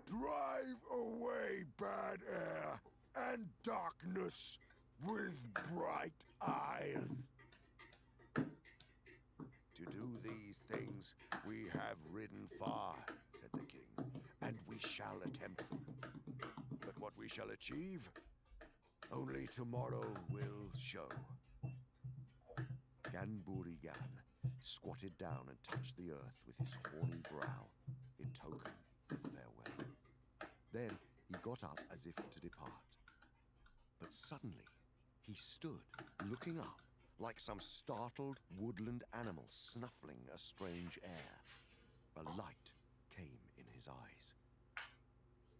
Drive away bad air and darkness with bright eyes. To do these things we have ridden far, said the king, and we shall attempt them. But what we shall achieve, only tomorrow will show. Ganburigan squatted down and touched the earth with his horny brow in token of farewell. Then he got up as if to depart. But suddenly he stood, looking up, like some startled woodland animal snuffling a strange air. A light came in his eyes.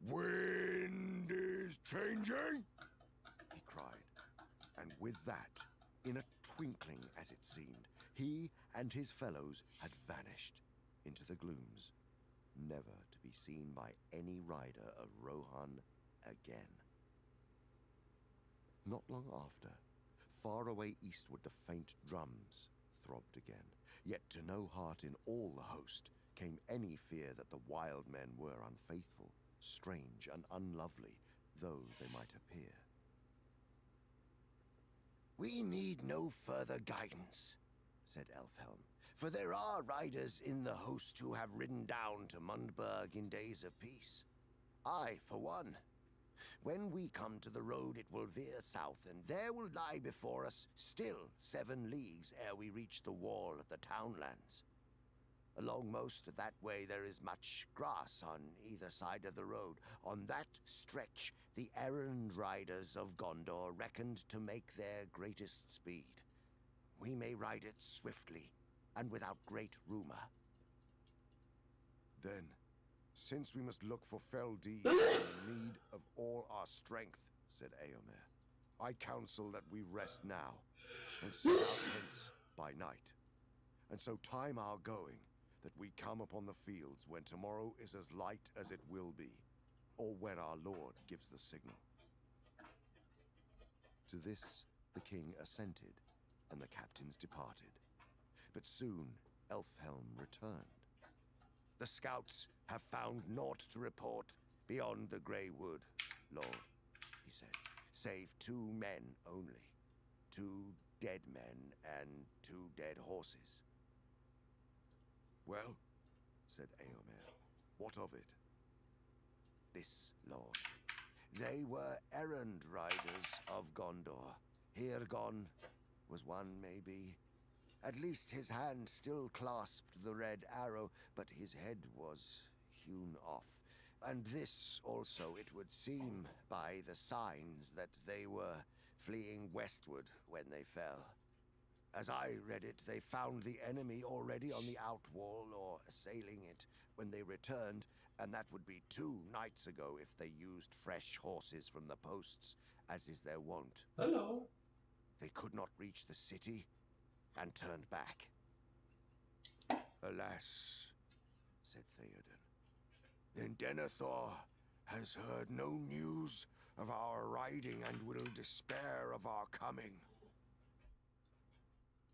"Wind is changing!" he cried. And with that, in a twinkling as it seemed, he and his fellows had vanished into the glooms, never to be seen by any rider of Rohan again. Not long after, far away eastward the faint drums throbbed again, yet to no heart in all the host came any fear that the wild men were unfaithful, strange and unlovely, though they might appear. "We need no further guidance," said Elfhelm, "for there are riders in the host who have ridden down to Mundburg in days of peace. I, for one. When we come to the road, it will veer south, and there will lie before us still 7 leagues ere we reach the wall of the townlands. Along most of that way there is much grass on either side of the road. On that stretch the errand riders of Gondor reckoned to make their greatest speed. We may ride it swiftly and without great rumour." "Then, since we must look for fell deeds in the need of all our strength," said Eomer, "I counsel that we rest now and set out hence by night, and so time our going, that we come upon the fields when tomorrow is as light as it will be, or when our lord gives the signal." To this the king assented, and the captains departed. But soon Elfhelm returned. "The scouts have found naught to report beyond the Grey Wood, lord," he said, "save 2 men only. 2 dead men and 2 dead horses." "Well," said Eomer, "what of it?" "This, lord. They were errand riders of Gondor. Hirgon was one, maybe. At least his hand still clasped the red arrow, but his head was hewn off. And this also, it would seem, by the signs, that they were fleeing westward when they fell. As I read it, they found the enemy already on the outwall or assailing it when they returned, and that would be 2 nights ago if they used fresh horses from the posts, as is their wont. Hello. They could not reach the city and turned back." "Alas," said Theoden, "then Denethor has heard no news of our riding and will despair of our coming."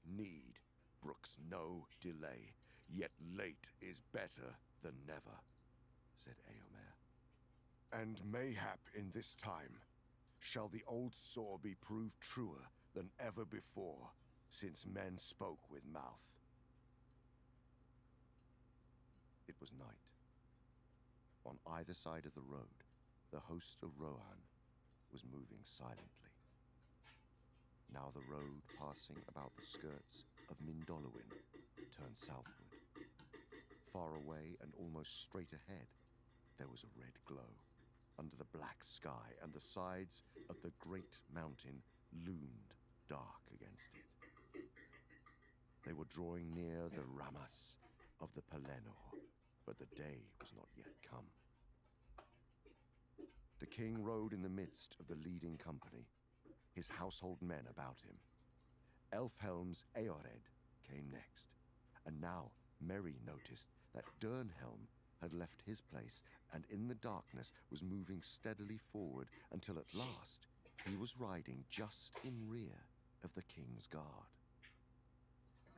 "Need brooks no delay, yet late is better than never," said Eomer. "And mayhap in this time shall the old saw be proved truer than ever before, since men spoke with mouth." It was night. On either side of the road, the host of Rohan was moving silently. Now the road, passing about the skirts of Mindolluin, turned southward. Far away and almost straight ahead, there was a red glow under the black sky, and the sides of the great mountain loomed dark against it. They were drawing near the Ramas of the Pelennor, but the day was not yet come. The king rode in the midst of the leading company, his household men about him. Elfhelm's Eored came next, and now Merry noticed that Dernhelm had left his place and in the darkness was moving steadily forward until at last he was riding just in rear of the king's guard.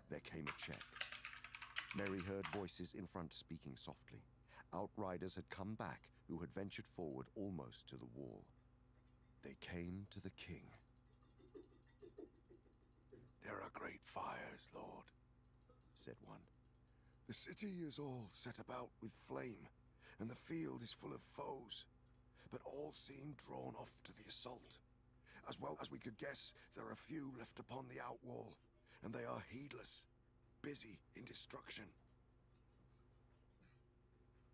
There came a check. Merry heard voices in front speaking softly, Outriders had come back who had ventured forward almost to the wall. They came to the king. "There are great fires, Lord," said one. "The city is all set about with flame, and the field is full of foes. But all seem drawn off to the assault. As well as we could guess, there are few left upon the outwall, and they are heedless, busy in destruction."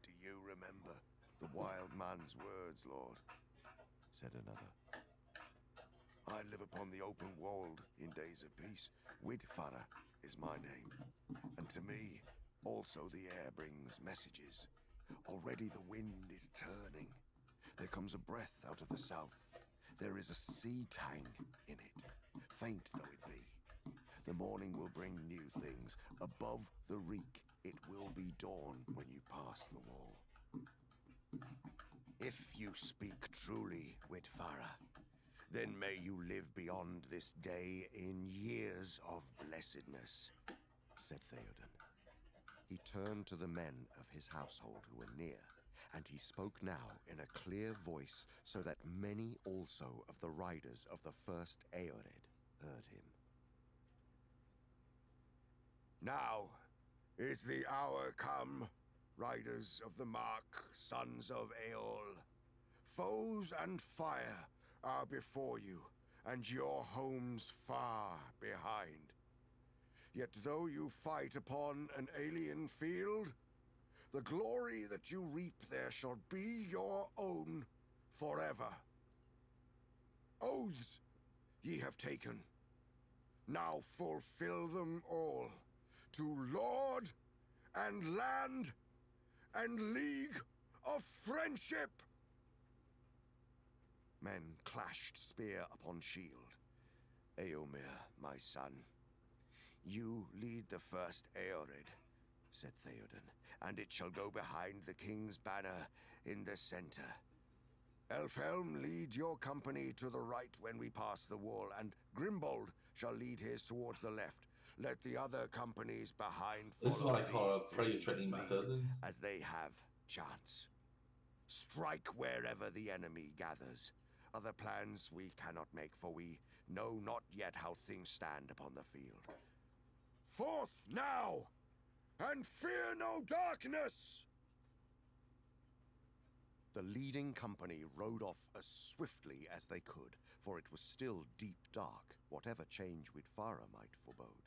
"Do you remember the wild man's words, Lord?" said another. "I live upon the open wold in days of peace. Widfara is my name, and to me also the air brings messages. Already the wind is turning. There comes a breath out of the south. There is a sea tang in it, faint though it be. The morning will bring new things. Above the reek, it will be dawn when you pass the wall. If you speak truly, Widfara, then may you live beyond this day in years of blessedness," said Theoden. He turned to the men of his household who were near, and he spoke now in a clear voice so that many also of the riders of the first Eored heard him. "Now is the hour come, riders of the Mark, sons of Eol. Foes and fire are before you, and your homes far behind. Yet though you fight upon an alien field, the glory that you reap there shall be your own forever. Oaths ye have taken. Now fulfill them all, to Lord and land and league of friendship." Men clashed spear upon shield. "Eomer, my son, you lead the first Eored," said Theoden, "and it shall go behind the king's banner in the center. Elfhelm, lead your company to the right when we pass the wall, and Grimbold shall lead his towards the left. Let the other companies behind This is what follow I call these a player three training lead method. as they have chance. Strike wherever the enemy gathers. Other plans we cannot make, for we know not yet how things stand upon the field. Forth now, and fear no darkness!" The leading company rode off as swiftly as they could, for it was still deep dark, whatever change Widfara might forebode.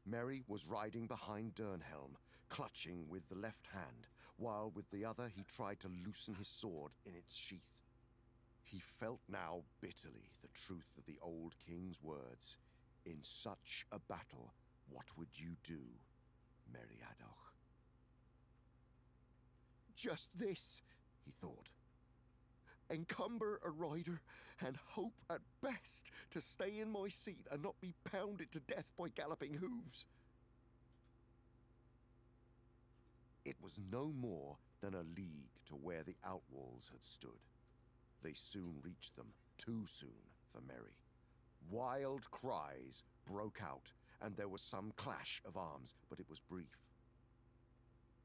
Merry was riding behind Dernhelm, clutching with the left hand, while with the other he tried to loosen his sword in its sheath. He felt now bitterly the truth of the old king's words. "In such a battle, what would you do, Meriadoc?" "Just this," he thought. "Encumber a rider and hope at best to stay in my seat and not be pounded to death by galloping hooves." It was no more than a league to where the outwalls had stood. They soon reached them, too soon for Merry. Wild cries broke out, and there was some clash of arms, but it was brief.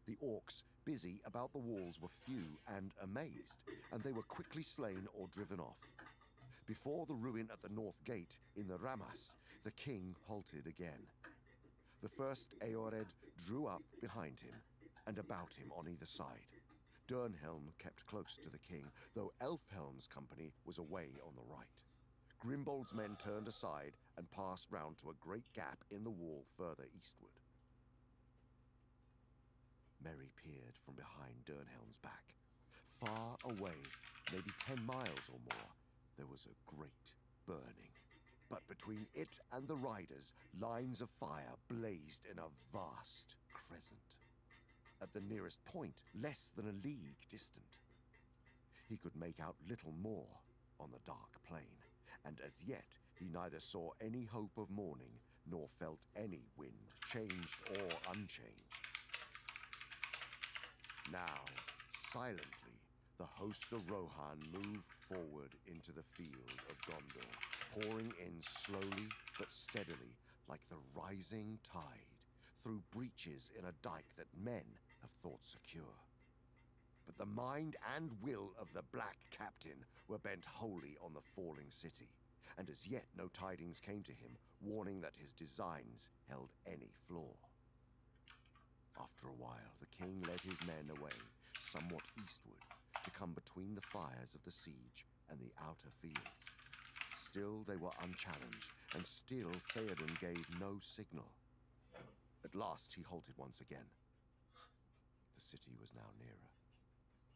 The orcs busy about the walls were few and amazed, and they were quickly slain or driven off. Before the ruin at the north gate in the Ramas, the king halted again. The first Eored drew up behind him and about him on either side. Dernhelm kept close to the king, though Elfhelm's company was away on the right. Grimbold's men turned aside and passed round to a great gap in the wall further eastward. Merry peered from behind Dernhelm's back. Far away, maybe 10 miles or more, there was a great burning. But between it and the riders, lines of fire blazed in a vast crescent. At the nearest point, less than a league distant. He could make out little more on the dark plain, and as yet he neither saw any hope of morning nor felt any wind, changed or unchanged. Now, silently, the host of Rohan moved forward into the field of Gondor, pouring in slowly but steadily like the rising tide, through breaches in a dike that men have thought secure. But the mind and will of the Black Captain were bent wholly on the falling city, and as yet no tidings came to him, warning that his designs held any flaw. After a while, the king led his men away, somewhat eastward, to come between the fires of the siege and the outer fields. Still they were unchallenged, and still Theoden gave no signal. At last he halted once again. The city was now nearer.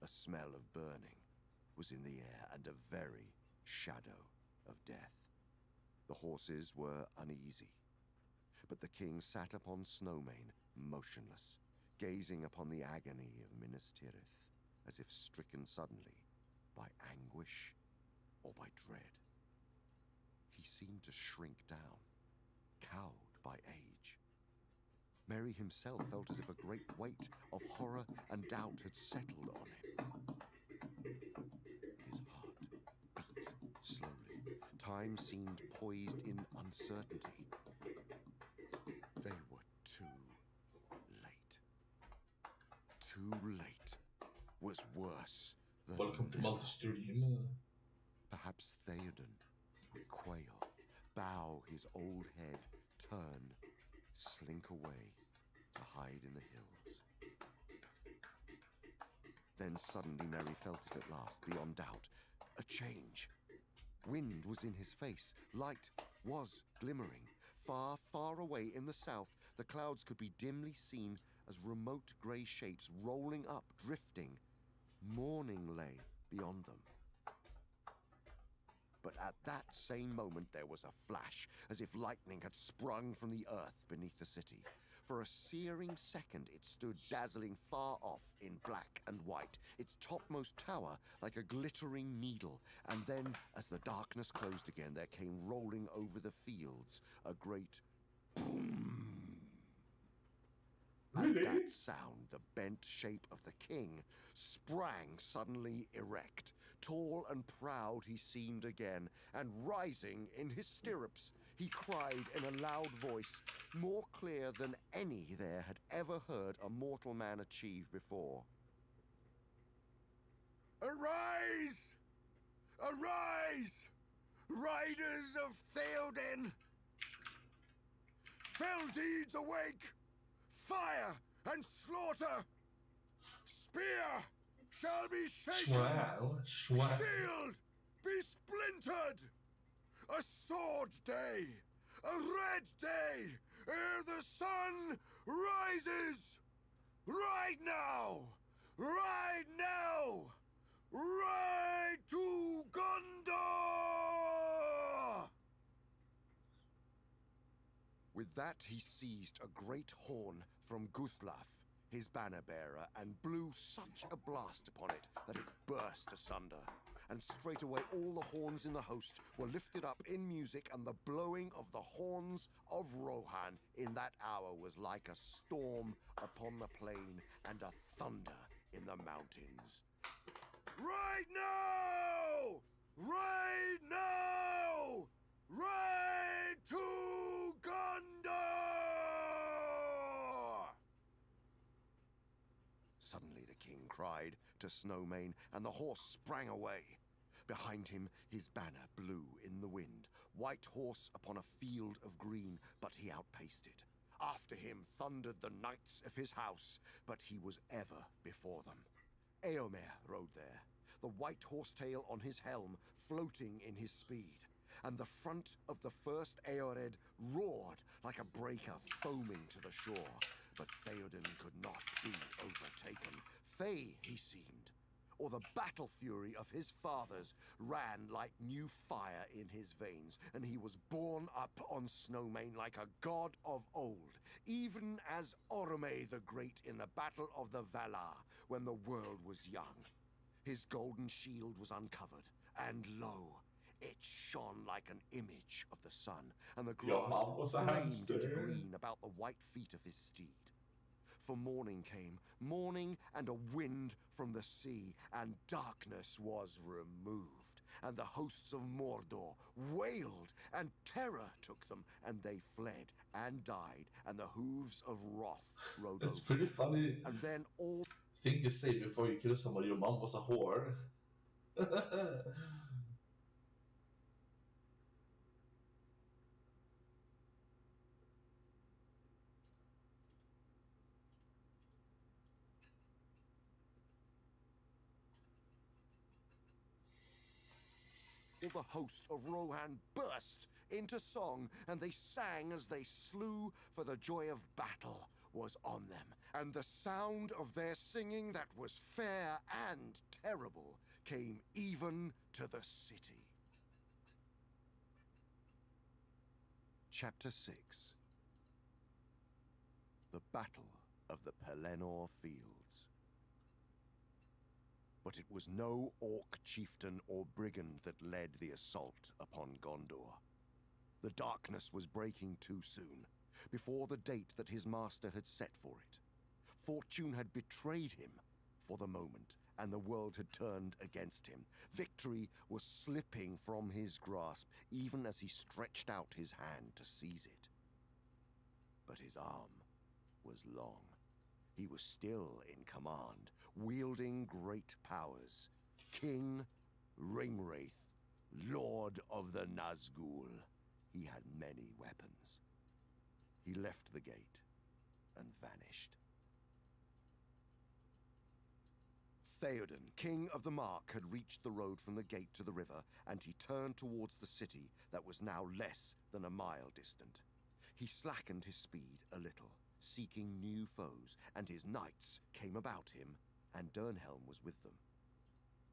A smell of burning was in the air, and a very shadow of death. The horses were uneasy, but the king sat upon Snowmane, motionless, gazing upon the agony of Minas Tirith, as if stricken suddenly by anguish or by dread. He seemed to shrink down, cowed by age. Merry himself felt as if a great weight of horror and doubt had settled on him. His heart beat slowly. Time seemed poised in uncertainty. They were too late. Too late was worse than Welcome to never. multi-stream. Perhaps Theoden would quail, bow his old head, turn, slink away to hide in the hills. Then suddenly Merry felt it at last, beyond doubt. A change. Wind was in his face. Light was glimmering. Far, far away in the south, the clouds could be dimly seen as remote grey shapes rolling up, drifting. Morning lay beyond them. But at that same moment there was a flash, as if lightning had sprung from the earth beneath the city. For a searing second it stood dazzling far off in black and white, its topmost tower like a glittering needle. And then, as the darkness closed again, there came rolling over the fields a great boom. At Really? that sound, the bent shape of the king sprang suddenly erect. Tall and proud he seemed again, and rising in his stirrups, he cried in a loud voice, more clear than any there had ever heard a mortal man achieve before. "Arise! Arise! Riders of Theoden! Fell deeds awake! Fire and slaughter! Spear shall be shaken! Wow. Shield be splintered! A sword day! A red day! Ere the sun rises! Right now! Right now! Ride to Gondor! With that he seized a great horn from Guthlaf, his banner-bearer, and blew such a blast upon it that it burst asunder. And straightway all the horns in the host were lifted up in music, and the blowing of the horns of Rohan in that hour was like a storm upon the plain and a thunder in the mountains. Right now! Right now! Right to Gondor! Suddenly the king cried to Snowmane, and the horse sprang away. Behind him his banner blew in the wind, white horse upon a field of green, but he outpaced it. After him thundered the knights of his house, but he was ever before them. Eomer rode there, the white horsetail on his helm floating in his speed, and the front of the first Eored roared like a breaker foaming to the shore. But Theoden could not be overtaken. Fey he seemed, or the battle fury of his fathers ran like new fire in his veins, and he was borne up on Snowmane like a god of old, even as Orome the Great in the battle of the Valar, when the world was young. His golden shield was uncovered, and lo, it shone like an image of the sun, and the Your grass mom was a flamed into hamster. green about the white feet of his steed. For morning came, morning and a wind from the sea, and darkness was removed. And the hosts of Mordor wailed, and terror took them, and they fled and died, and the hooves of wrath rode It's over pretty them. funny. And then all think you say before you kill somebody your mom was a whore. All the host of Rohan burst into song, and they sang as they slew, for the joy of battle was on them, and the sound of their singing that was fair and terrible came even to the city. Chapter 6. The Battle of the Pelennor Fields. But it was no orc chieftain or brigand that led the assault upon Gondor. The darkness was breaking too soon, before the date that his master had set for it. Fortune had betrayed him for the moment, and the world had turned against him. Victory was slipping from his grasp, even as he stretched out his hand to seize it. But his arm was long. He was still in command, wielding great powers. King Ringwraith, Lord of the Nazgul. He had many weapons. He left the gate and vanished. Theoden, king of the Mark, had reached the road from the gate to the river, and he turned towards the city that was now less than a mile distant. He slackened his speed a little, seeking new foes, and his knights came about him, and Dernhelm was with them.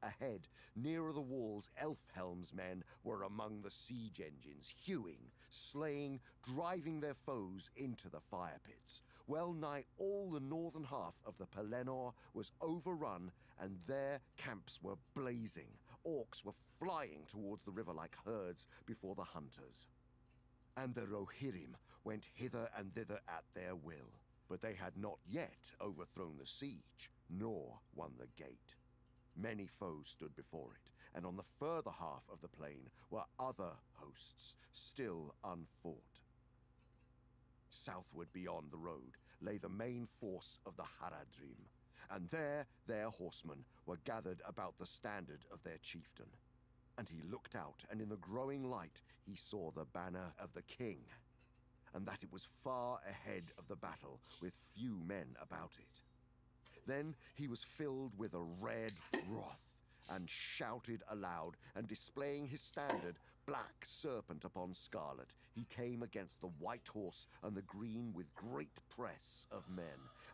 Ahead, nearer the walls, Elfhelm's men were among the siege engines, hewing, slaying, driving their foes into the fire pits. Well nigh all the northern half of the Pelennor was overrun, and their camps were blazing. Orcs were flying towards the river like herds before the hunters. And the Rohirrim went hither and thither at their will, but they had not yet overthrown the siege, nor won the gate. Many foes stood before it, and on the further half of the plain were other hosts, still unfought. Southward beyond the road lay the main force of the Haradrim, and there their horsemen were gathered about the standard of their chieftain. And he looked out, and in the growing light he saw the banner of the king, and that it was far ahead of the battle, with few men about it. Then he was filled with a red wrath, and shouted aloud, and displaying his standard, black serpent upon scarlet, he came against the white horse and the green with great press of men,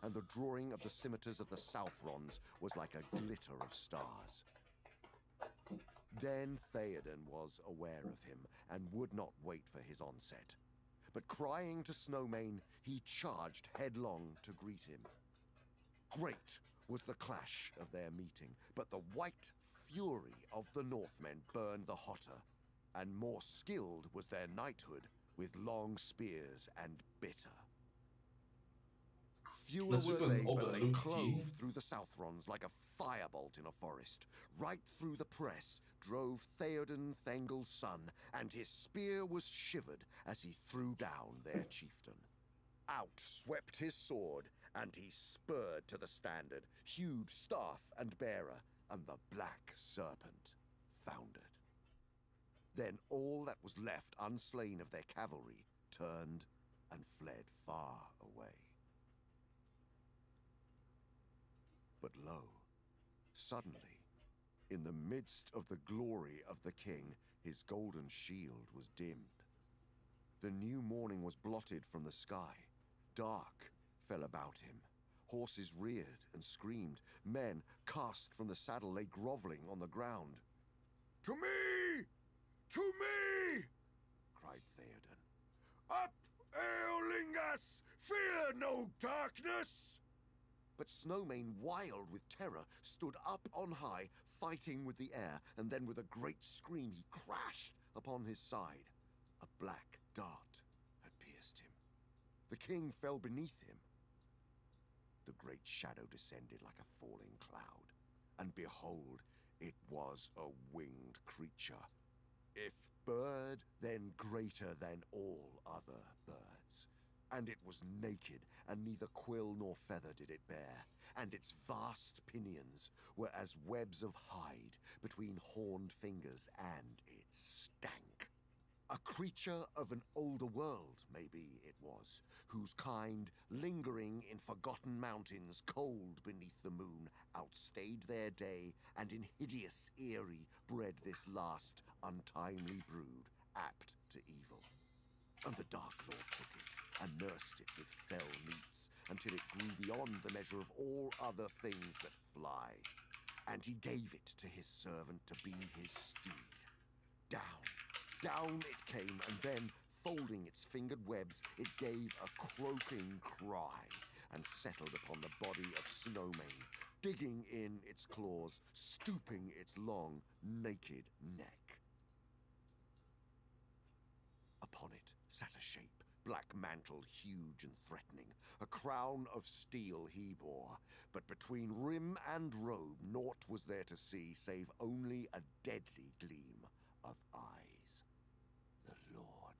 and the drawing of the scimitars of the Southrons was like a glitter of stars. Then Theoden was aware of him, and would not wait for his onset. But crying to Snowmane, he charged headlong to greet him. Great was the clash of their meeting, but the white fury of the Northmen burned the hotter, and more skilled was their knighthood with long spears and bitter. Fewer Men were super they, but they overlooked. clove through the Southrons like a firebolt in a forest. Right through the press drove Theoden Thengel's son, and his spear was shivered as he threw down their chieftain. Out swept his sword, and he spurred to the standard, hewed staff and bearer, and the black serpent foundered. Then all that was left unslain of their cavalry turned and fled far away. But lo, suddenly, in the midst of the glory of the king, his golden shield was dimmed. The new morning was blotted from the sky. Dark fell about him. Horses reared and screamed. Men, cast from the saddle, lay groveling on the ground. "To me! To me!" cried Theoden. "Up, Eolingas! Fear no darkness!" But Snowmane, wild with terror, stood up on high, fighting with the air, and then with a great scream he crashed upon his side. A black dart had pierced him. The king fell beneath him. The great shadow descended like a falling cloud, and behold, it was a winged creature. If bird, then greater than all other birds. and it was naked, and neither quill nor feather did it bear, and its vast pinions were as webs of hide between horned fingers, and it stank. A creature of an older world, maybe it was, whose kind, lingering in forgotten mountains, cold beneath the moon, outstayed their day, and in hideous eyrie bred this last untimely brood, apt to evil. And the Dark Lord took it, and nursed it with fell meats, until it grew beyond the measure of all other things that fly. And he gave it to his servant to be his steed. Down, down it came, and then, folding its fingered webs, it gave a croaking cry, and settled upon the body of Snowmane, digging in its claws, stooping its long, naked neck. Upon it sat a shape, black-mantled, huge and threatening. A crown of steel he bore, but between rim and robe naught was there to see, save only a deadly gleam of eyes. The Lord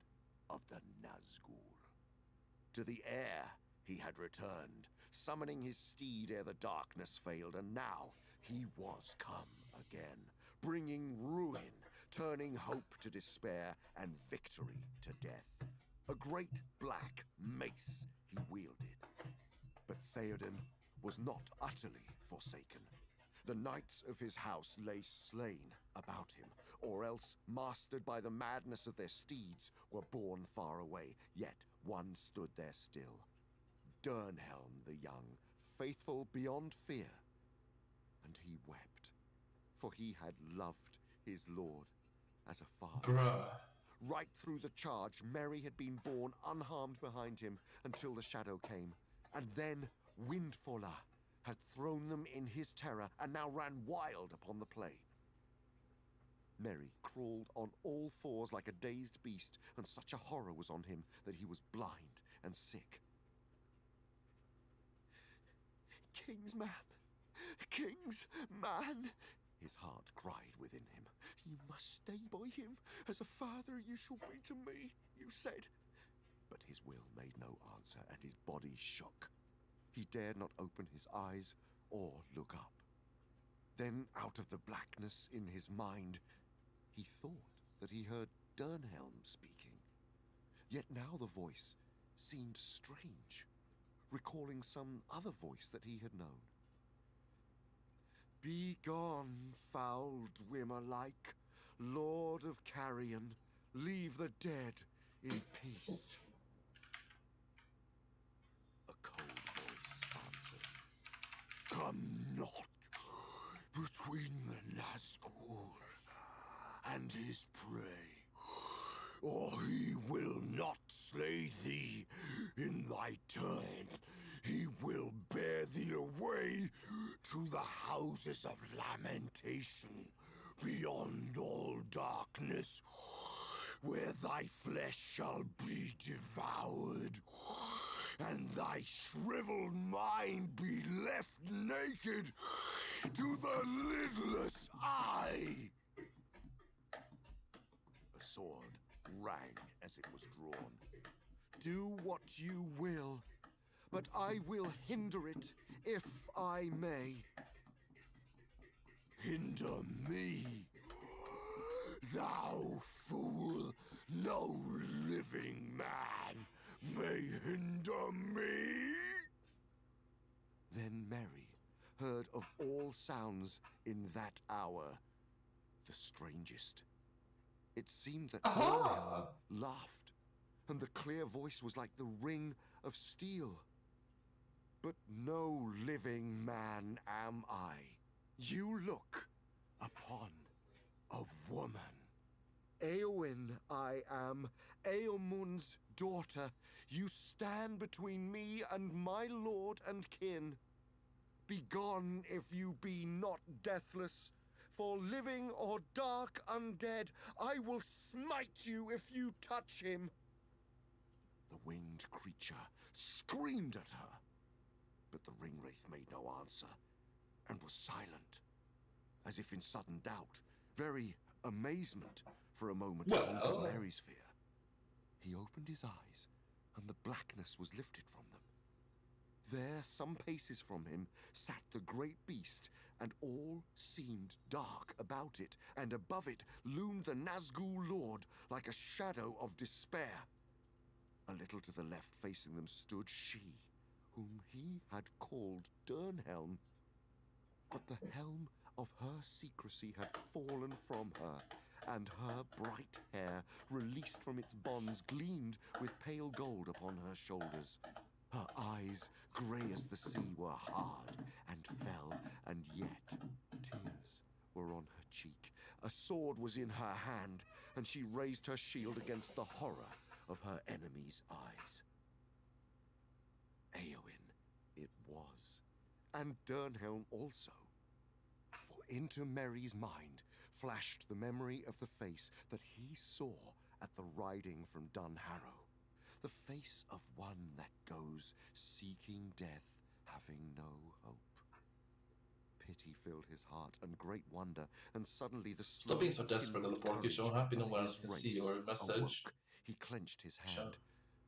of the Nazgul. To the air he had returned, summoning his steed ere the darkness failed, and now he was come again, bringing ruin, turning hope to despair, and victory to death. A great black mace he wielded. But Theoden was not utterly forsaken. The knights of his house lay slain about him, or else, mastered by the madness of their steeds, were borne far away. Yet one stood there still, Dernhelm the young, faithful beyond fear. And he wept, for he had loved his lord as a father. Bruh. Right through the charge, Merry had been borne unharmed behind him until the shadow came, and then Windfaller had thrown them in his terror, and now ran wild upon the plain. Merry crawled on all fours like a dazed beast, and such a horror was on him that he was blind and sick. Kingsman! Kingsman! His heart cried within him. You must stay by him. As a father you shall be to me, you said. But his will made no answer, and his body shook. He dared not open his eyes or look up. Then, out of the blackness in his mind, he thought that he heard Dernhelm speaking. Yet now the voice seemed strange, recalling some other voice that he had known. Be gone, foul Dwimmer-like, Lord of Carrion, leave the dead in peace. A cold voice answered. Come not between the Nazgul and his prey, or he will not slay thee in thy turn. He will bear thee away to the houses of lamentation, beyond all darkness, where thy flesh shall be devoured, and thy shriveled mind be left naked to the lidless eye. A sword rang as it was drawn. Do what you will, but I will hinder it if I may. Hinder me? Thou fool, no living man may hinder me. Then Merry heard of all sounds in that hour the strangest. It seemed that Dernhelm Aha! laughed, and the clear voice was like the ring of steel. But no living man am I. You look upon a woman. Eowyn I am, Eomund's daughter. You stand between me and my lord and kin. Begone if you be not deathless, for living or dark undead, I will smite you if you touch him. The winged creature screamed at her, but the ringwraith made no answer, and was silent, as if in sudden doubt, very amazement for a moment conquered Well, Merry's fear. He opened his eyes, and the blackness was lifted from them. There, some paces from him, sat the great beast, and all seemed dark about it, and above it loomed the Nazgul Lord like a shadow of despair. A little to the left facing them stood she, whom he had called Dernhelm. But the helm of her secrecy had fallen from her, and her bright hair, released from its bonds, gleamed with pale gold upon her shoulders. Her eyes, grey as the sea, were hard and fell, and yet tears were on her cheek. A sword was in her hand, and she raised her shield against the horror of her enemy's eyes. Éowyn it was, and Dernhelm also. For into Merry's mind flashed the memory of the face that he saw at the riding from Dunharrow. The face of one that goes seeking death, having no hope. Pity filled his heart and great wonder, and suddenly the slow Stop being so desperate, little kindled porky. courage So happy no of one his else can see race your message. awoke. He clenched his Shut hand.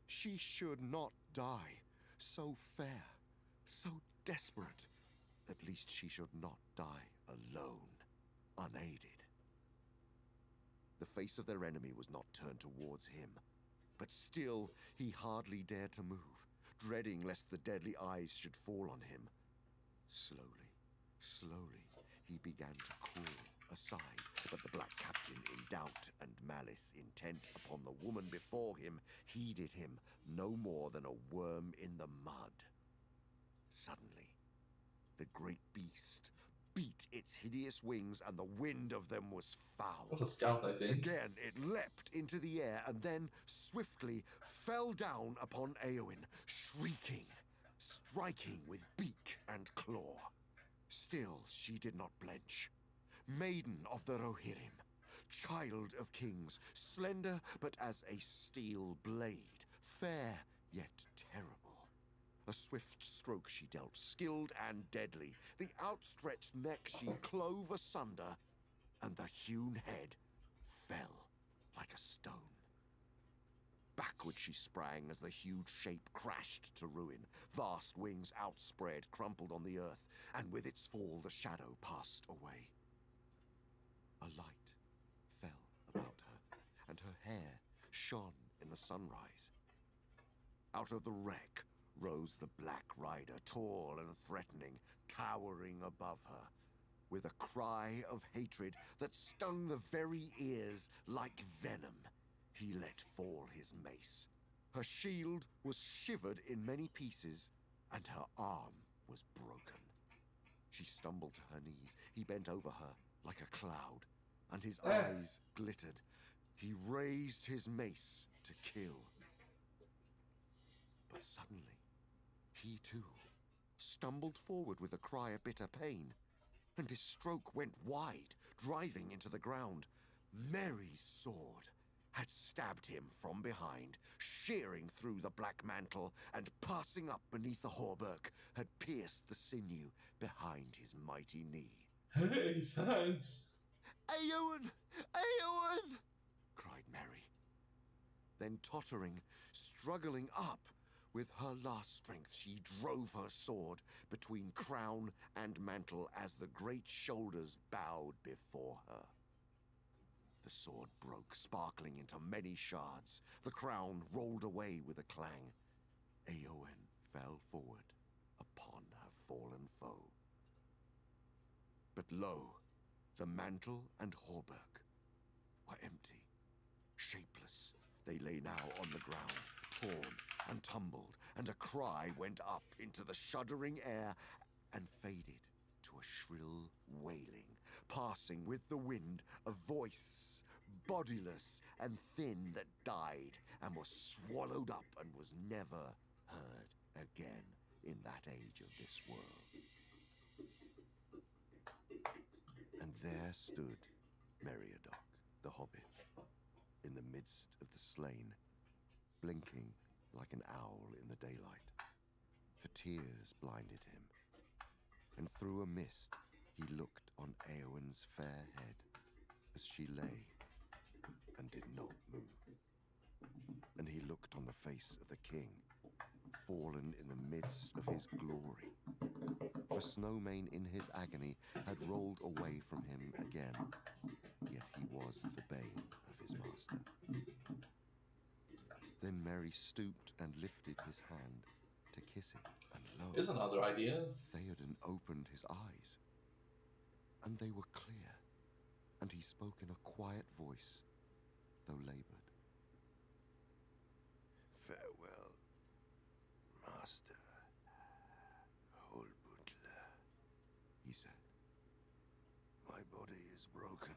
She should not die. So fair, so desperate. At least she should not die alone, unaided. The face of their enemy was not turned towards him, but still he hardly dared to move, dreading lest the deadly eyes should fall on him. Slowly, slowly, he began to crawl aside, but the Black Captain, in doubt and malice, intent upon the woman before him, heeded him no more than a worm in the mud. Suddenly, the great beast beat its hideous wings, and the wind of them was foul. That's a scout, I think. Again it leapt into the air, and then swiftly fell down upon Éowyn, shrieking, striking with beak and claw. Still she did not blench. Maiden of the Rohirrim, child of kings, slender but as a steel blade, fair yet terrible. A swift stroke she dealt, skilled and deadly. The outstretched neck she clove asunder, and the hewn head fell like a stone. Backward she sprang as the huge shape crashed to ruin. Vast wings outspread, crumpled on the earth, and with its fall the shadow passed away. A light fell about her, and her hair shone in the sunrise. Out of the wreck rose the Black Rider, tall and threatening, towering above her. With a cry of hatred that stung the very ears like venom, he let fall his mace. Her shield was shivered in many pieces, and her arm was broken. She stumbled to her knees. He bent over her like a cloud, and his eyes glittered. He raised his mace to kill. But suddenly, he too stumbled forward with a cry of bitter pain, and his stroke went wide, driving into the ground. Merry's sword had stabbed him from behind, shearing through the black mantle, and passing up beneath the hauberk, had pierced the sinew behind his mighty knee. Hey, thanks. Éowyn! Éowyn! cried Merry. Then tottering, struggling up, with her last strength she drove her sword between crown and mantle as the great shoulders bowed before her. The sword broke, sparkling into many shards. The crown rolled away with a clang. Éowyn fell forward upon her fallen foe. But lo, the mantle and hauberk were empty, shapeless. They lay now on the ground, torn and tumbled, and a cry went up into the shuddering air and faded to a shrill wailing, passing with the wind, a voice, bodiless and thin, that died and was swallowed up and was never heard again in that age of this world. And there stood Meriadoc, the hobbit, in the midst of the slain, blinking like an owl in the daylight, for tears blinded him. And through a mist he looked on Éowyn's fair head as she lay and did not move. And he looked spat on the face of the king, fallen in the midst of his glory. For Snowmane in his agony had rolled away from him again, yet he was the bane of his master. Then Merry stooped and lifted his hand to kiss him, and lo, Here's another idea. Theoden opened his eyes, and they were clear, and he spoke in a quiet voice, though labored. Farewell, Master Holbutler, he said. My body is broken.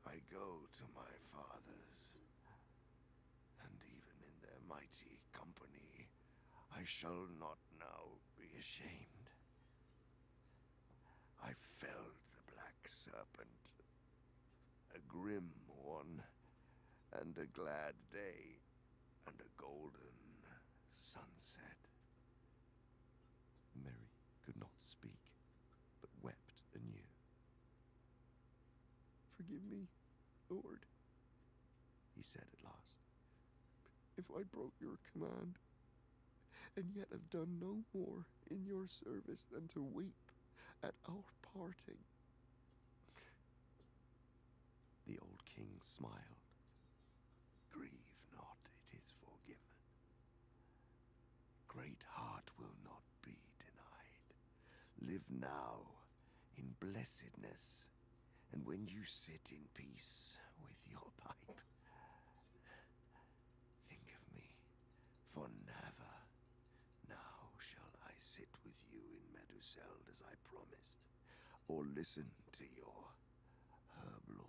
I go to my fathers, and even in their mighty company, I shall not now be ashamed. I felled the black serpent, a grim one, and a glad day, and a golden sunset. Merry could not speak, but wept anew. Forgive me, Lord, he said at last, if I broke your command, and yet have done no more in your service than to weep at our parting. The old king smiled. Grieve not, it is forgiven. Great heart will not be denied. Live now in blessedness, and when you sit in peace with your pipe, think of me, for never now shall I sit with you in Meduseld as I promised, or listen to your herb lore.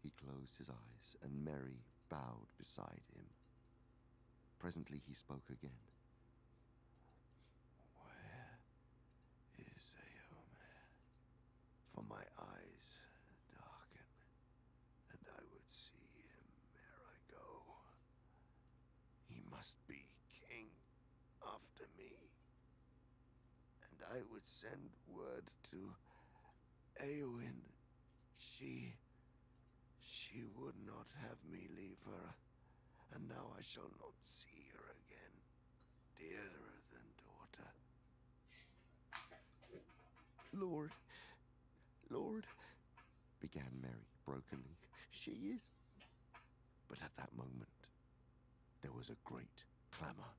He closed his eyes, and Merry bowed beside him. Presently he spoke again. Where is Eomer? For my eyes darken, and I would see him ere I go. He must be king after me, and I would send word to Eowyn. She would not have me leave her, and now I shall not see her again, dearer than daughter. Lord, began Merry brokenly. She is... But at that moment, there was a great clamour,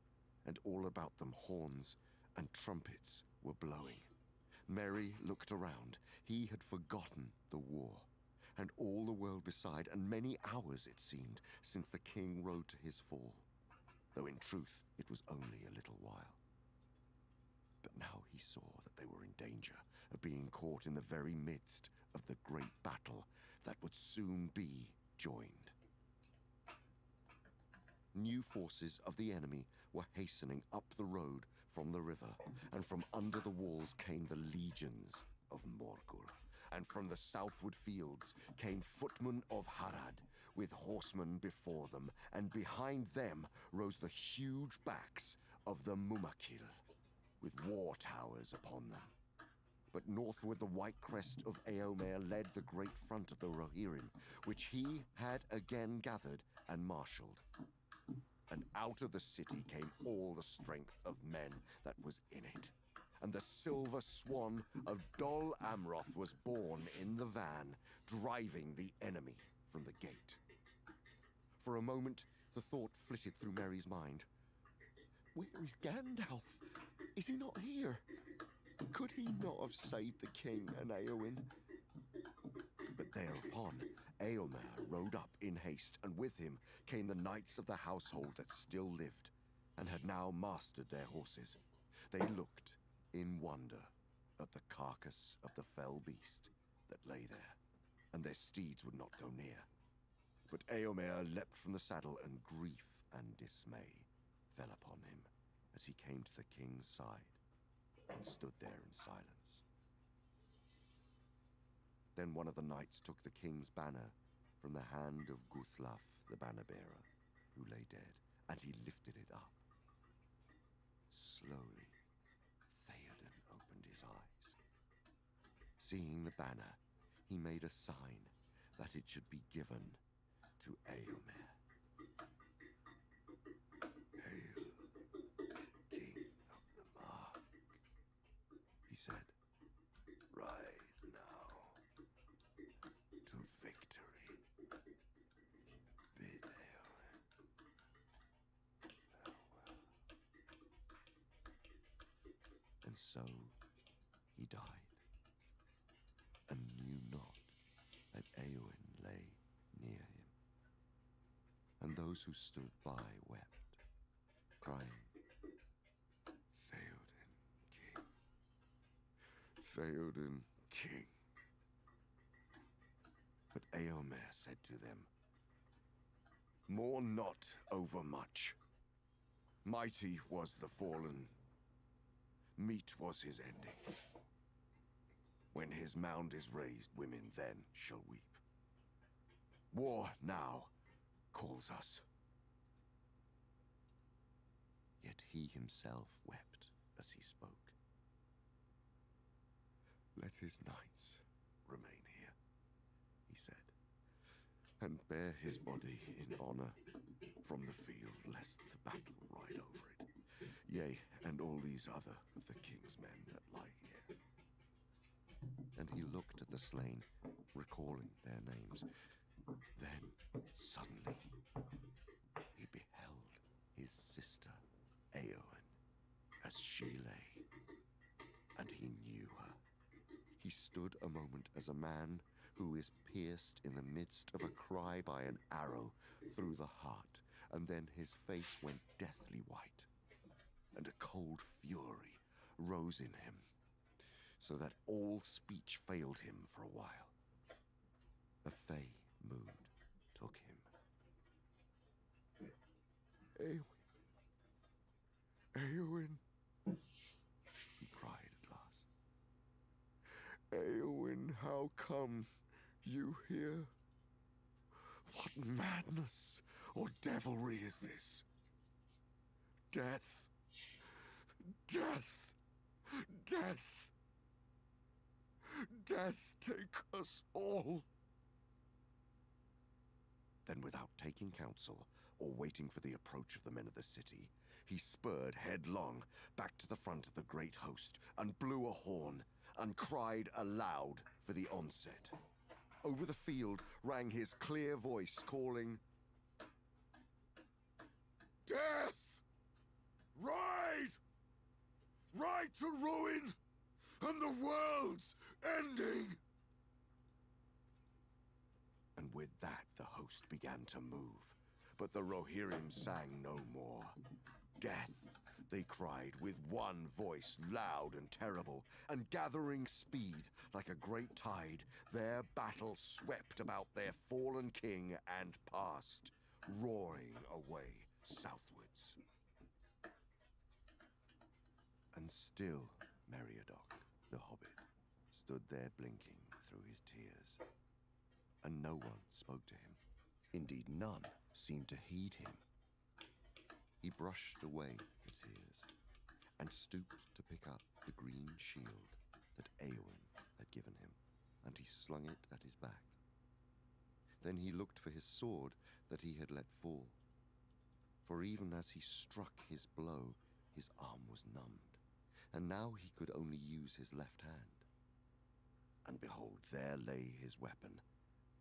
and all about them horns and trumpets were blowing. Merry looked around. He had forgotten the war, and all the world beside, and many hours, it seemed, since the king rode to his fall, though in truth it was only a little while. But now he saw that they were in danger of being caught in the very midst of the great battle that would soon be joined. New forces of the enemy were hastening up the road from the river, and from under the walls came the legions of Morgul, and from the southward fields came footmen of Harad, with horsemen before them, and behind them rose the huge backs of the Mumakil, with war towers upon them. But northward the white crest of Eomer led the great front of the Rohirrim, which he had again gathered and marshalled. And out of the city came all the strength of men that was in it. And the silver swan of Dol Amroth was born in the van, driving the enemy from the gate. For a moment, the thought flitted through Merry's mind. Where is Gandalf? Is he not here? Could he not have saved the king and Eowyn? But thereupon, Eomer rode up in haste, and with him came the knights of the household that still lived, and had now mastered their horses. They looked in wonder at the carcass of the fell beast that lay there, and their steeds would not go near. But Eomer leapt from the saddle, and grief and dismay fell upon him as he came to the king's side and stood there in silence. Then one of the knights took the king's banner from the hand of Guthlaf, the banner-bearer, who lay dead, and he lifted it up. Slowly, Theoden opened his eyes. Seeing the banner, he made a sign that it should be given to Eomer. And so he died, and knew not that Eowyn lay near him. And those who stood by wept, crying, Theoden, king, Theoden, king. But Eomer said to them, mourn not overmuch. Mighty was the fallen, meet was his ending. When his mound is raised, women then shall weep. War now calls us. Yet he himself wept as he spoke. Let his knights remain here, he said, and bear his body in honor from the field, lest the battle ride over it. Yea, and all these other of the king's men that lie here. And he looked at the slain, recalling their names. Then, suddenly, he beheld his sister, Eowyn, as she lay, and he knew her. He stood a moment as a man who is pierced in the midst of a cry by an arrow through the heart, and then his face went deathly white, and a cold fury rose in him, so that all speech failed him for a while. A fey mood took him. Eowyn, Eowyn, he cried at last. Eowyn, how come you here? What madness or devilry is this? Death, death, death, death take us all. Then, without taking counsel or waiting for the approach of the men of the city, he spurred headlong back to the front of the great host and blew a horn and cried aloud for the onset. Over the field rang his clear voice calling, Death! Ride! Ride to ruin and the world's ending! And with that the host began to move, but the Rohirrim sang no more. Death, they cried with one voice, loud and terrible, and gathering speed like a great tide, their battle swept about their fallen king and passed, roaring away southwards. And still Meriadoc, the hobbit, stood there blinking through his tears, and no one spoke to him. Indeed, none seemed to heed him. He brushed away the tears and stooped to pick up the green shield that Eowyn had given him, and he slung it at his back. Then he looked for his sword that he had let fall, for even as he struck his blow, his arm was numbed, and now he could only use his left hand. And behold, there lay his weapon,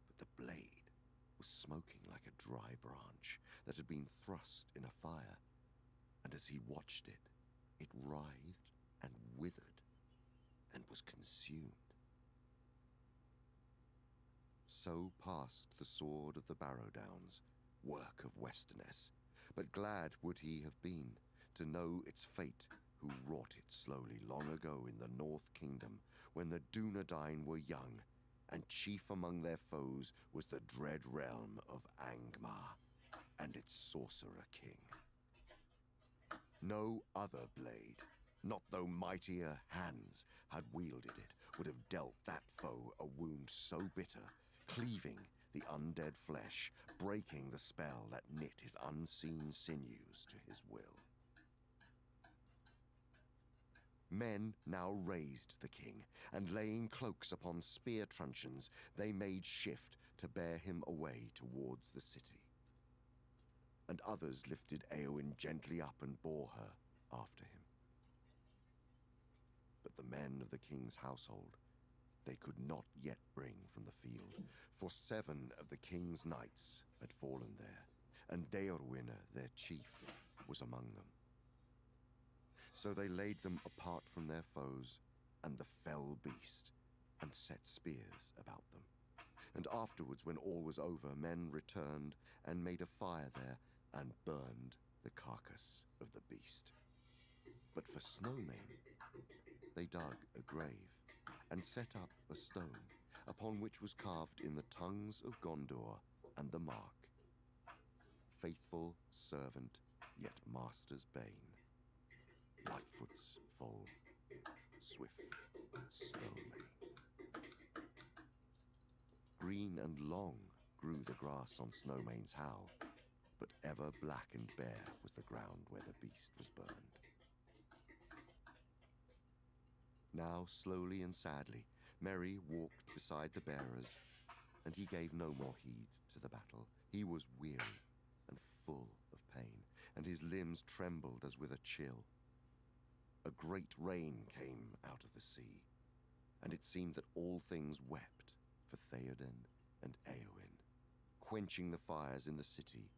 but the blade was smoking like a dry branch that had been thrust in a fire, and as he watched it, it writhed and withered and was consumed. So passed the sword of the Barrow Downs, work of Westernesse, but glad would he have been to know its fate who wrought it slowly long ago in the North Kingdom, when the Dunedain were young, and chief among their foes was the dread realm of Angmar and its sorcerer king. No other blade, not though mightier hands had wielded it, would have dealt that foe a wound so bitter, cleaving the undead flesh, breaking the spell that knit his unseen sinews to his will. Men now raised the king, and laying cloaks upon spear truncheons, they made shift to bear him away towards the city. And others lifted Eowyn gently up and bore her after him. But the men of the king's household they could not yet bring from the field, for 7 of the king's knights had fallen there, and Deorwinna, their chief, was among them. So they laid them apart from their foes and the fell beast, and set spears about them. And afterwards, when all was over, men returned and made a fire there and burned the carcass of the beast. But for Snowmane, they dug a grave and set up a stone, upon which was carved in the tongues of Gondor and the mark, faithful servant, yet master's bane. Lightfoot's foal, swift Snowmane. Green and long grew the grass on Snowmane's howl, but ever black and bare was the ground where the beast was burned. Now, slowly and sadly, Merry walked beside the bearers, and he gave no more heed to the battle. He was weary and full of pain, and his limbs trembled as with a chill. A great rain came out of the sea, and it seemed that all things wept for Theoden and Éowyn, quenching the fires in the city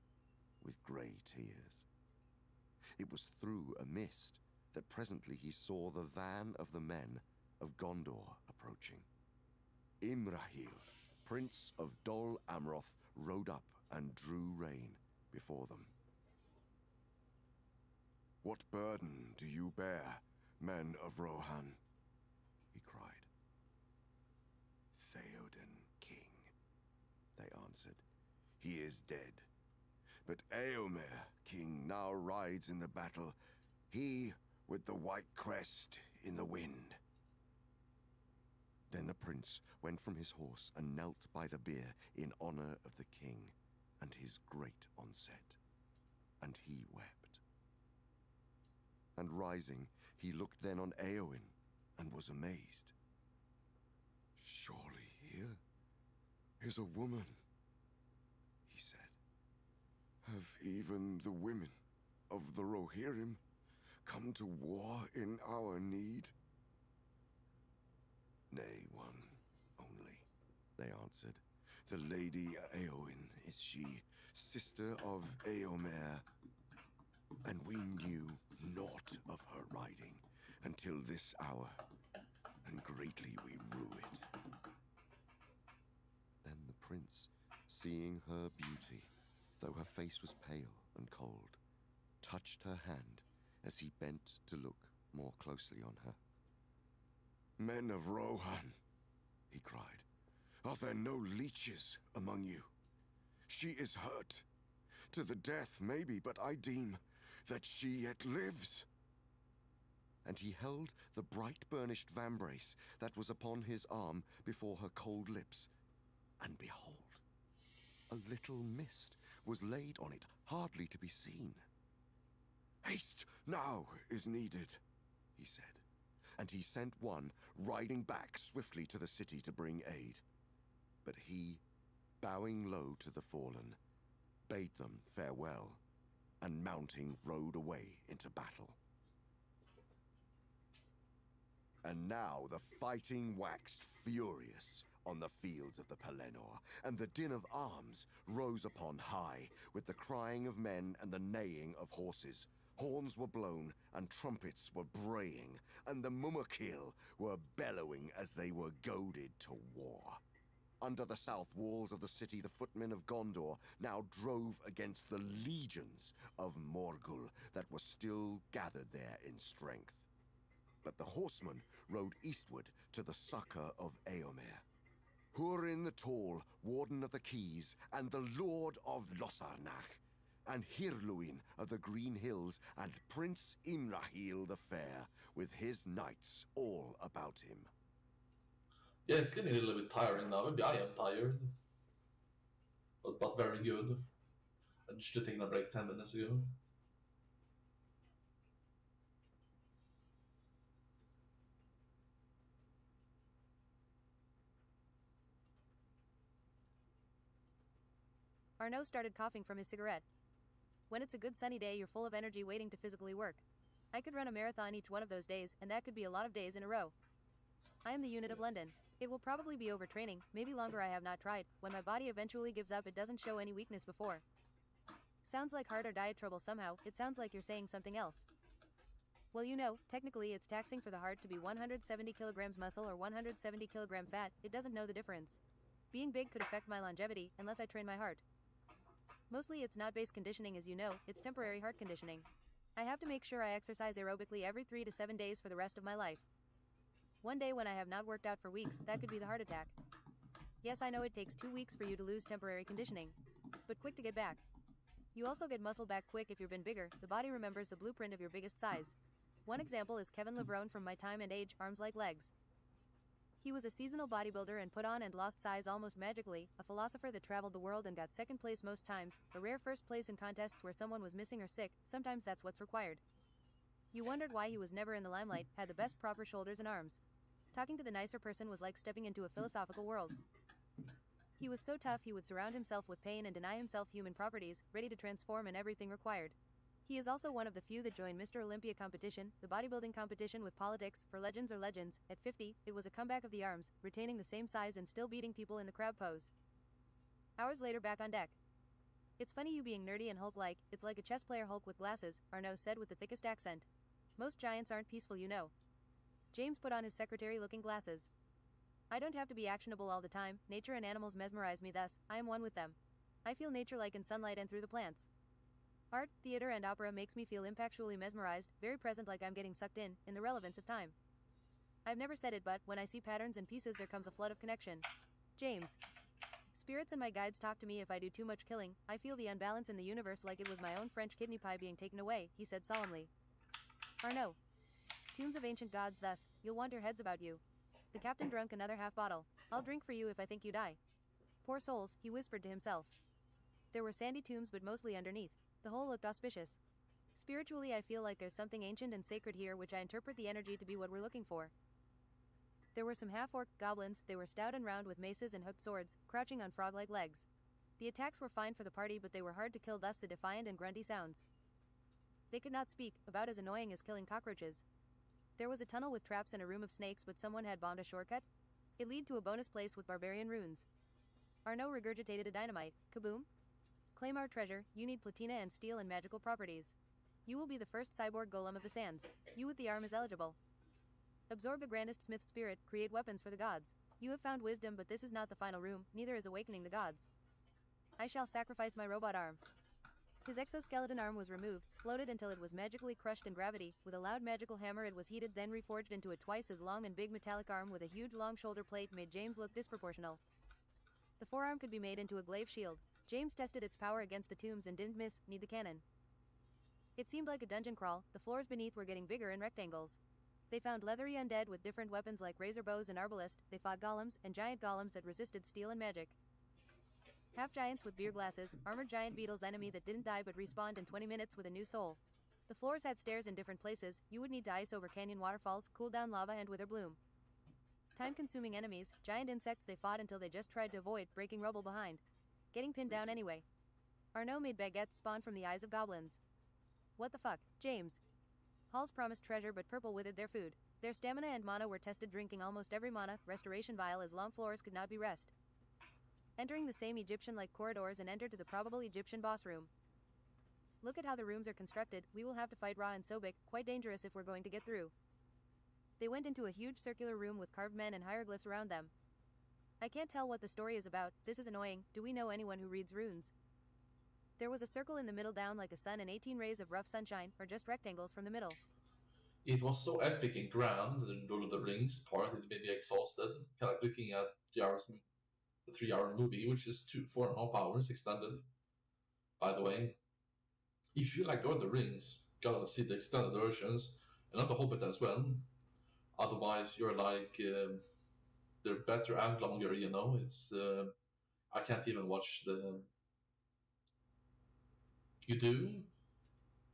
with grey tears. It was through a mist that presently he saw the van of the men of Gondor approaching. Imrahil, Prince of Dol Amroth, rode up and drew rein before them. "What burden do you bear, men of Rohan?" he cried. "Theoden, king," they answered. "He is dead. But Éomer, king, now rides in the battle, he with the white crest in the wind." Then the prince went from his horse and knelt by the bier in honor of the king and his great onset, and he wept. And rising, he looked then on Éowyn and was amazed. "Surely here is a woman," he said. "Have even the women of the Rohirrim come to war in our need?" "Nay, one only," they answered. "The Lady Éowyn is she, sister of Éomer, and we knew naught of her riding until this hour, and greatly we rue it." Then the prince, seeing her beauty, though her face was pale and cold, touched her hand as he bent to look more closely on her. "Men of Rohan," he cried, "are there no leeches among you? She is hurt, to the death maybe, but I deem that she yet lives." And he held the bright burnished vambrace that was upon his arm before her cold lips, and behold, a little mist was laid on it, hardly to be seen. "Haste now is needed," he said, and he sent one riding back swiftly to the city to bring aid. But he, bowing low to the fallen, bade them farewell, and mounting rode away into battle. And now the fighting waxed furious on the fields of the Pelennor, and the din of arms rose upon high, with the crying of men and the neighing of horses. Horns were blown, and trumpets were braying, and the Mumakil were bellowing as they were goaded to war. Under the south walls of the city, the footmen of Gondor now drove against the legions of Morgul that were still gathered there in strength. But the horsemen rode eastward to the succor of Éomer. Hurin the Tall, Warden of the Keys, and the Lord of Losarnach, and Hirluin of the Green Hills, and Prince Imrahil the Fair, with his knights all about him. Yeah, it's getting a little bit tiring now. Maybe I am tired. But very good. I should have taken a break 10 minutes ago. Arnaud started coughing from his cigarette. When it's a good sunny day, you're full of energy waiting to physically work. I could run a marathon each one of those days, and that could be a lot of days in a row. I am the unit of London. It will probably be overtraining, maybe longer. I have not tried. When my body eventually gives up, it doesn't show any weakness before. Sounds like heart or diet trouble somehow. It sounds like you're saying something else. Well, you know, technically it's taxing for the heart to be 170 kilograms muscle or 170 kilogram fat. It doesn't know the difference. Being big could affect my longevity, unless I train my heart. Mostly it's not base conditioning as you know, it's temporary heart conditioning. I have to make sure I exercise aerobically every 3 to 7 days for the rest of my life. One day when I have not worked out for weeks, that could be the heart attack. Yes, I know it takes 2 weeks for you to lose temporary conditioning. But quick to get back. You also get muscle back quick if you've been bigger, the body remembers the blueprint of your biggest size. One example is Kevin Levrone from My Time and Age, arms like legs. He was a seasonal bodybuilder and put on and lost size almost magically, a philosopher that traveled the world and got second place most times, a rare first place in contests where someone was missing or sick, sometimes that's what's required. You wondered why he was never in the limelight, had the best proper shoulders and arms. Talking to the nicer person was like stepping into a philosophical world. He was so tough he would surround himself with pain and deny himself human properties, ready to transform in everything required. He is also one of the few that joined Mr. Olympia competition, the bodybuilding competition with politics, for legends or legends. At 50, it was a comeback of the arms, retaining the same size and still beating people in the crab pose. Hours later back on deck. It's funny you being nerdy and Hulk-like, it's like a chess player Hulk with glasses, Arnaud said with the thickest accent. Most giants aren't peaceful you know. James put on his secretary-looking glasses. I don't have to be actionable all the time, nature and animals mesmerize me thus, I am one with them. I feel nature like in sunlight and through the plants. Art, theater and opera makes me feel impactually mesmerized, very present like I'm getting sucked in the relevance of time. I've never said it but, when I see patterns and pieces there comes a flood of connection. James. Spirits and my guides talk to me if I do too much killing, I feel the unbalance in the universe like it was my own French kidney pie being taken away, he said solemnly. Arnaud. Tombs of ancient gods thus, you'll want your heads about you. The captain drank another half bottle. I'll drink for you if I think you die. Poor souls, he whispered to himself. There were sandy tombs but mostly underneath. The whole looked auspicious. Spiritually I feel like there's something ancient and sacred here which I interpret the energy to be what we're looking for. There were some half-orc goblins, they were stout and round with maces and hooked swords, crouching on frog-like legs. The attacks were fine for the party but they were hard to kill thus the defiant and grunty sounds. They could not speak, about as annoying as killing cockroaches. There was a tunnel with traps and a room of snakes but someone had bombed a shortcut. It led to a bonus place with barbarian runes. Arnaud regurgitated a dynamite. Kaboom! Claim our treasure, you need platina and steel and magical properties. You will be the first cyborg golem of the sands. You with the arm is eligible. Absorb the grandest smith spirit, create weapons for the gods. You have found wisdom but this is not the final room, neither is awakening the gods. I shall sacrifice my robot arm. His exoskeleton arm was removed, floated until it was magically crushed in gravity, with a loud magical hammer it was heated then reforged into a twice as long and big metallic arm with a huge long shoulder plate made James look disproportional. The forearm could be made into a glaive shield. James tested its power against the tombs and didn't miss, need the cannon. It seemed like a dungeon crawl, the floors beneath were getting bigger in rectangles. They found leathery undead with different weapons like razor bows and arbalest, they fought golems, and giant golems that resisted steel and magic. Half-giants with beer glasses, armored giant beetles enemy that didn't die but respawned in 20 minutes with a new soul. The floors had stairs in different places, you would need to ice over canyon waterfalls, cool down lava and wither bloom. Time-consuming enemies, giant insects they fought until they just tried to avoid, breaking rubble behind. Getting pinned down anyway. Arnaud made baguettes spawn from the eyes of goblins. What the fuck, James? Halls promised treasure but purple withered their food. Their stamina and mana were tested drinking almost every mana, restoration vial as long floors could not be rest. Entering the same Egyptian-like corridors and enter to the probable Egyptian boss room. Look at how the rooms are constructed, we will have to fight Ra and Sobek, quite dangerous if we're going to get through. They went into a huge circular room with carved men and hieroglyphs around them. I can't tell what the story is about, this is annoying, do we know anyone who reads runes? There was a circle in the middle down like a sun and 18 rays of rough sunshine, or just rectangles from the middle. It was so epic and grand, the Lord of the Rings part, it made me exhausted. Kind of looking at the 3-hour movie, which is 4.5 hours extended. By the way, if you like Lord of the Rings, gotta see the extended versions, and not the Hobbit as well. Otherwise, you're like, they're better and longer, you know. It's, I can't even watch the. You do?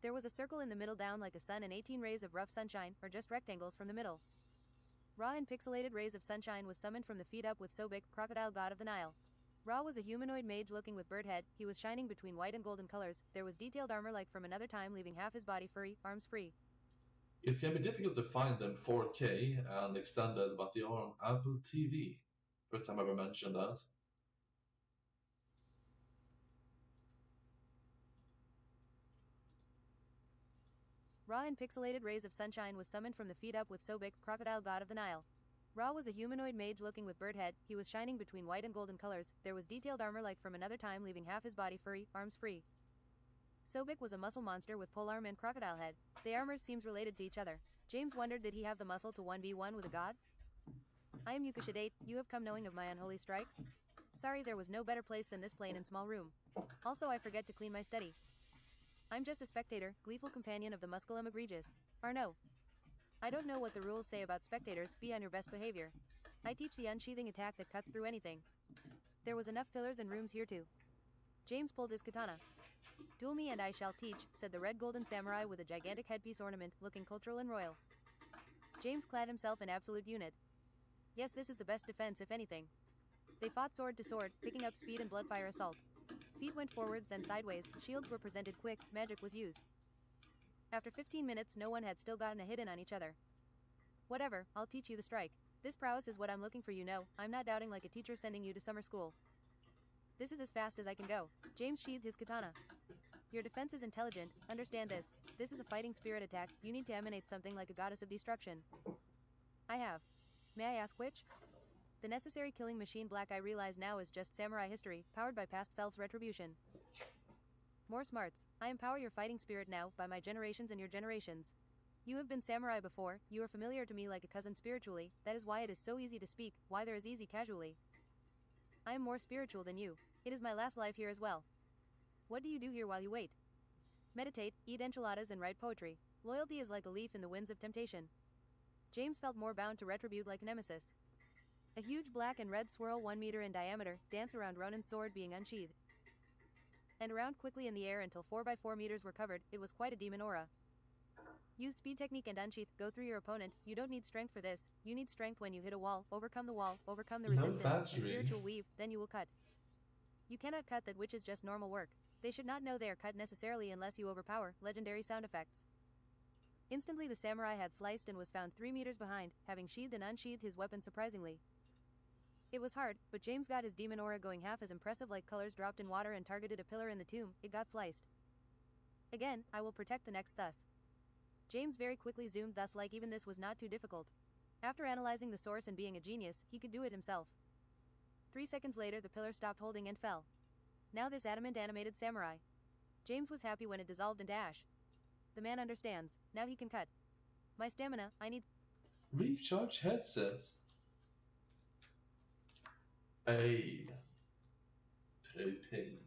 There was a circle in the middle down like a sun and 18 rays of rough sunshine, or just rectangles from the middle. Ra and pixelated rays of sunshine was summoned from the feet up with Sobek, crocodile god of the Nile. Ra was a humanoid mage looking with bird head, he was shining between white and golden colors, there was detailed armor like from another time leaving half his body furry, arms free. It can be difficult to find them 4K and extended, but they are on Apple TV. First time I ever mentioned that. Ra in pixelated rays of sunshine was summoned from the feet up with Sobek, crocodile god of the Nile. Ra was a humanoid mage looking with bird head, he was shining between white and golden colors, there was detailed armor like from another time leaving half his body furry, arms free. Sobek was a muscle monster with polearm and crocodile head. The armors seems related to each other. James wondered, did he have the muscle to 1v1 with a god? I am Yukashidate, you have come knowing of my unholy strikes? Sorry, there was no better place than this plain and small room. Also I forget to clean my study. I'm just a spectator, gleeful companion of the musculum egregious. Or no. I don't know what the rules say about spectators, be on your best behavior. I teach the unsheathing attack that cuts through anything. There was enough pillars and rooms here too. James pulled his katana. Duel me and I shall teach, said the red golden samurai with a gigantic headpiece ornament, looking cultural and royal. James clad himself in absolute unit. Yes, this is the best defense if anything. They fought sword to sword, picking up speed and bloodfire assault. Feet went forwards then sideways, shields were presented quick, magic was used. After 15 minutes no one had still gotten a hit-in on each other. Whatever, I'll teach you the strike. This prowess is what I'm looking for, you know, I'm not doubting like a teacher sending you to summer school. This is as fast as I can go. James sheathed his katana. Your defense is intelligent, understand this. This is a fighting spirit attack, you need to emanate something like a goddess of destruction. I have. May I ask which? The necessary killing machine black I realize now is just samurai history, powered by past self's retribution. More smarts. I empower your fighting spirit now, by my generations and your generations. You have been samurai before, you are familiar to me like a cousin spiritually, that is why it is so easy to speak, why there is easy casually. I am more spiritual than you. It is my last life here as well. What do you do here while you wait? Meditate, eat enchiladas and write poetry. Loyalty is like a leaf in the winds of temptation. James felt more bound to retribute like nemesis. A huge black and red swirl 1 meter in diameter danced around Ronan's sword being unsheathed. And around quickly in the air until 4 by 4 meters were covered, it was quite a demon aura. Use speed technique and unsheath, go through your opponent, you don't need strength for this, you need strength when you hit a wall, overcome the resistance, a spiritual weave, then you will cut. You cannot cut that, which is just normal work. They should not know they are cut necessarily unless you overpower, legendary sound effects. Instantly the samurai had sliced and was found 3 meters behind, having sheathed and unsheathed his weapon surprisingly. It was hard, but James got his demon aura going half as impressive like colors dropped in water and targeted a pillar in the tomb, it got sliced. Again, I will protect the next thus. James very quickly zoomed thus like even this was not too difficult. After analyzing the source and being a genius, he could do it himself. 3 seconds later the pillar stopped holding and fell. Now this adamant animated samurai. James was happy when it dissolved into ash. The man understands, now he can cut. My stamina, I need... Recharge headset. A propane.